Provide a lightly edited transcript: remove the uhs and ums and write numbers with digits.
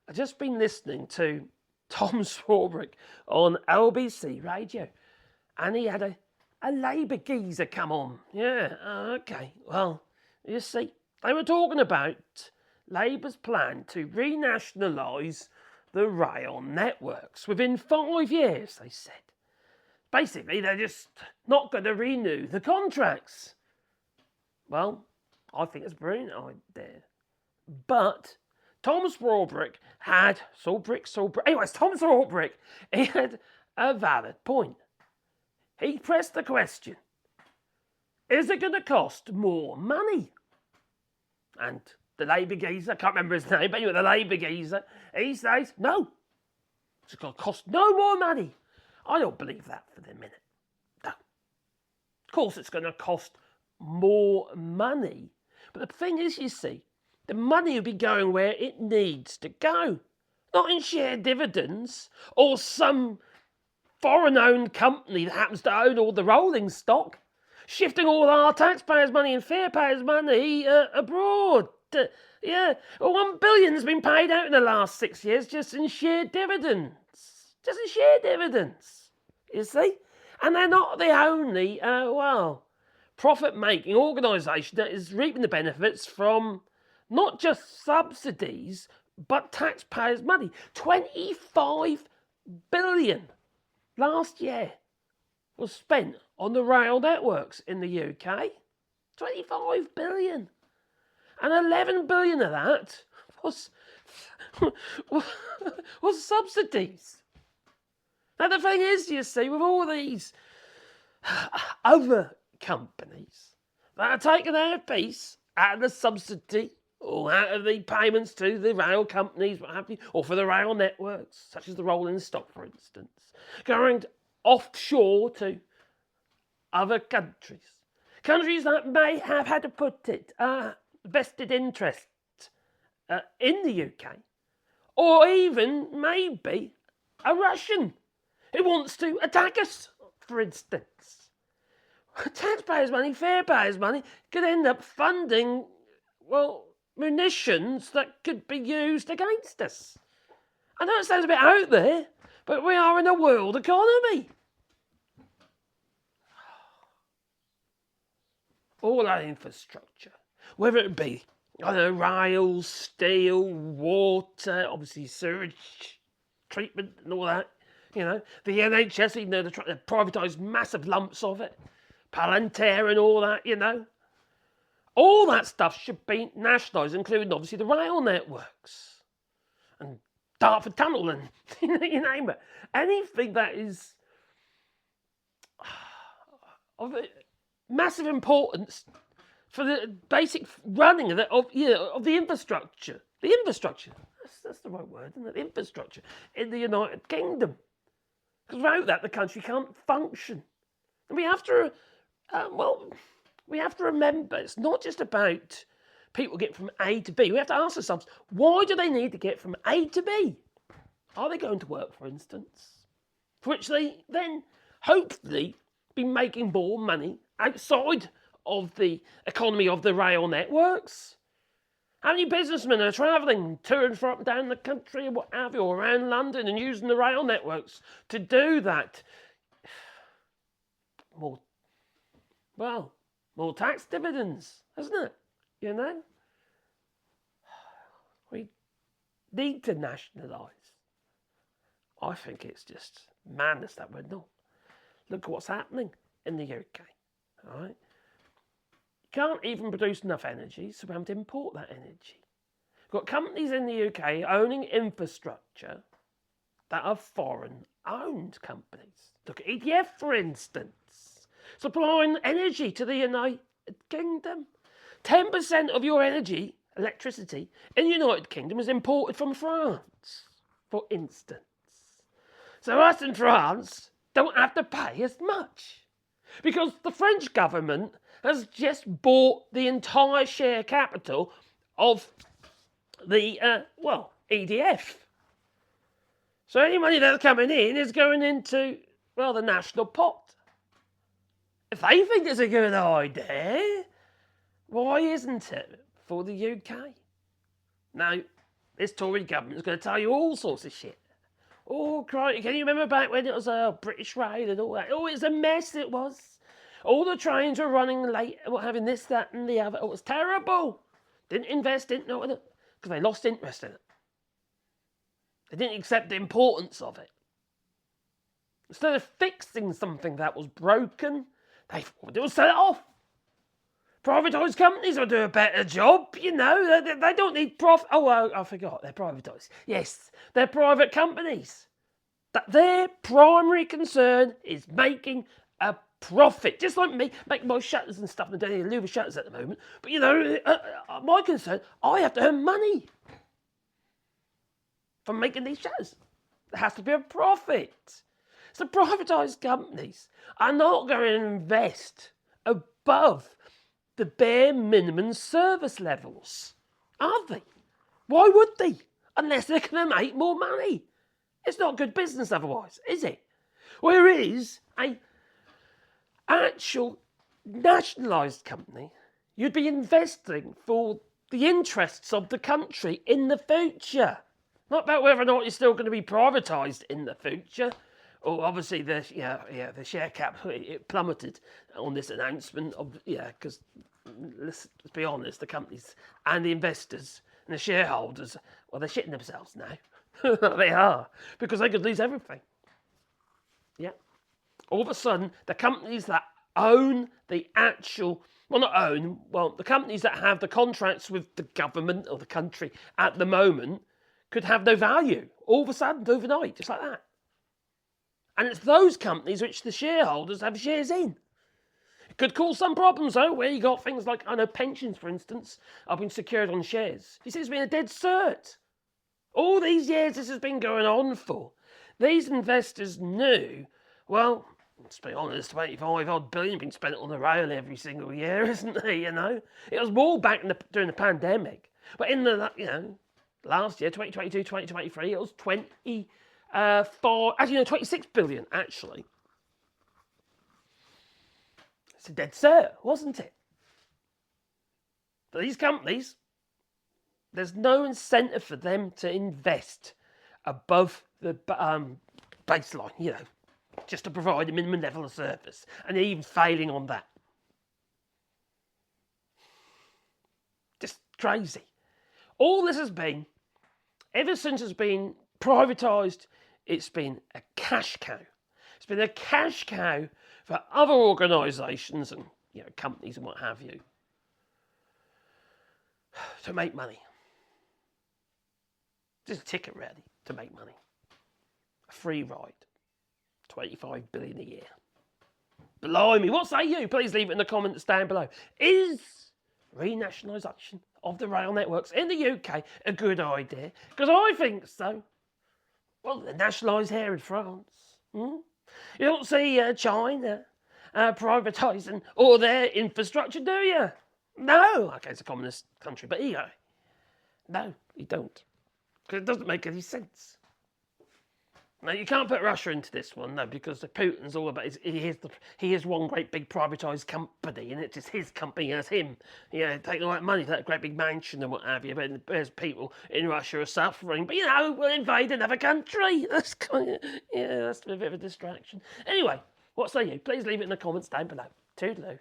I've just been listening to Tom Swarbrick on LBC Radio, and he had a Labour geezer come on. Yeah, okay. Well, you see, they were talking about Labour's plan to renationalise the rail networks within 5 years, they said. Basically, they're just not going to renew the contracts. Well, I think it's a brilliant idea. But Tom Swarbrick had anyways, Tom Swarbrick, he had a valid point. He pressed the question, is it going to cost more money? And the Labour geezer, I can't remember his name, but anyway, the Labour geezer, he says, no, it's going to cost no more money. I don't believe that for the minute. No. Of course, it's going to cost more money. But the thing is, you see, the money will be going where it needs to go. Not in share dividends or some foreign-owned company that happens to own all the rolling stock, shifting all our taxpayers' money and farepayers' money abroad. Yeah, well, $1 billion has been paid out in the last 6 years just in share dividends. Just in share dividends, you see? And they're not the only, profit-making organisation that is reaping the benefits from not just subsidies, but taxpayers' money. 25 billion last year was spent on the rail networks in the UK. 25 billion. And 11 billion of that was subsidies. Now the thing is, you see, with all these other companies that are taking their piece out of the subsidy or out of the payments to the rail companies, what have you, or for the rail networks, such as the rolling stock, for instance, going offshore to other countries. Countries that may have had to put it vested interest in the UK, or even maybe a Russian who wants to attack us, for instance. Taxpayers' money, farepayers' money could end up funding, munitions that could be used against us. I know it sounds a bit out there, but we are in a world economy. All that infrastructure, whether it be, rail, steel, water, obviously sewage treatment and all that, the NHS, even though they're trying to privatise massive lumps of it, Palantir and all that, all that stuff should be nationalised, including obviously the rail networks and Dartford Tunnel and you name it. Anything that is of massive importance for the basic running of the infrastructure. The infrastructure. That's the right word, isn't it? The infrastructure in the United Kingdom. Because without that, the country can't function. And we have to remember, it's not just about people getting from A to B. We have to ask ourselves, why do they need to get from A to B? Are they going to work, for instance? For which they then, hopefully, be making more money outside of the economy of the rail networks. How many businessmen are travelling to and from down the country, what have you, or around London and using the rail networks to do that? More tax dividends, isn't it? We need to nationalise. I think it's just madness that we're not. Look at what's happening in the UK, all right? You can't even produce enough energy, so we have to import that energy. We've got companies in the UK owning infrastructure that are foreign-owned companies. Look at EDF, for instance, supplying energy to the United Kingdom. 10% of your electricity, in the United Kingdom is imported from France, for instance. So us in France don't have to pay as much because the French government has just bought the entire share capital of the, EDF. So any money that's coming in is going into, the national pot. If they think it's a good idea, why isn't it for the UK? Now, This Tory government is going to tell you all sorts of shit. Oh, crikey, can you remember back when it was a British Rail and all that? Oh, it was a mess, it was. All the trains were running late, having this, that and the other. It was terrible. Didn't invest, didn't know it, because they lost interest in it. They didn't accept the importance of it. Instead of fixing something that was broken, they thought it would sell it off. Privatised companies will do a better job, you know. They don't need profit. Oh, I forgot. They're privatised. Yes, they're private companies. That their primary concern is making a profit. Just like me, make my shutters and stuff. I don't need to do shutters at the moment. But, you know, my concern, I have to earn money from making these shutters. There has to be a profit. So privatised companies are not going to invest above the bare minimum service levels, are they? Why would they? Unless they're going to make more money. It's not good business otherwise, is it? Whereas an actual nationalised company, you'd be investing for the interests of the country in the future. Not about whether or not you're still going to be privatised in the future. Oh, obviously the share cap it plummeted on this announcement of because let's be honest, the companies and the investors and the shareholders, well, they're shitting themselves now. They are, because they could lose everything. Yeah. All of a sudden, the companies that own the actual, the companies that have the contracts with the government or the country at the moment could have no value. All of a sudden, overnight, just like that. And it's those companies which the shareholders have shares in. It could cause some problems, though, where you got things like, pensions, for instance, have been secured on shares. You see, it's been a dead cert. All these years this has been going on for. These investors knew, well, let's be honest, 25-odd billion been spent on the rail every single year, isn't there, you know? It was more back during the pandemic. But in the, last year, 2022, 2023, it was 26 billion, actually. It's a dead cert, wasn't it? For these companies, there's no incentive for them to invest above the baseline, just to provide a minimum level of service, and they're even failing on that. Just crazy. All this has been, ever since it's been privatised, it's been a cash cow. It's been a cash cow for other organisations and companies and what have you to make money. Just a ticket ready to make money. A free ride. 25 billion a year. Blimey, what say you? Please leave it in the comments down below. Is renationalisation of the rail networks in the UK a good idea? Because I think so. Well, they're nationalised here in France. You don't see China privatising all their infrastructure, do you? No. Okay, it's a communist country, but no, you don't. Because it doesn't make any sense. Now, you can't put Russia into this one, no, because Putin's all about, he is one great big privatised company, and it's just his company, and it's him, taking all that money for that great big mansion and what have you, but there's people in Russia are suffering, but we'll invade another country. That's that's a bit of a distraction. Anyway, what say you? Please leave it in the comments down below. Toodaloo.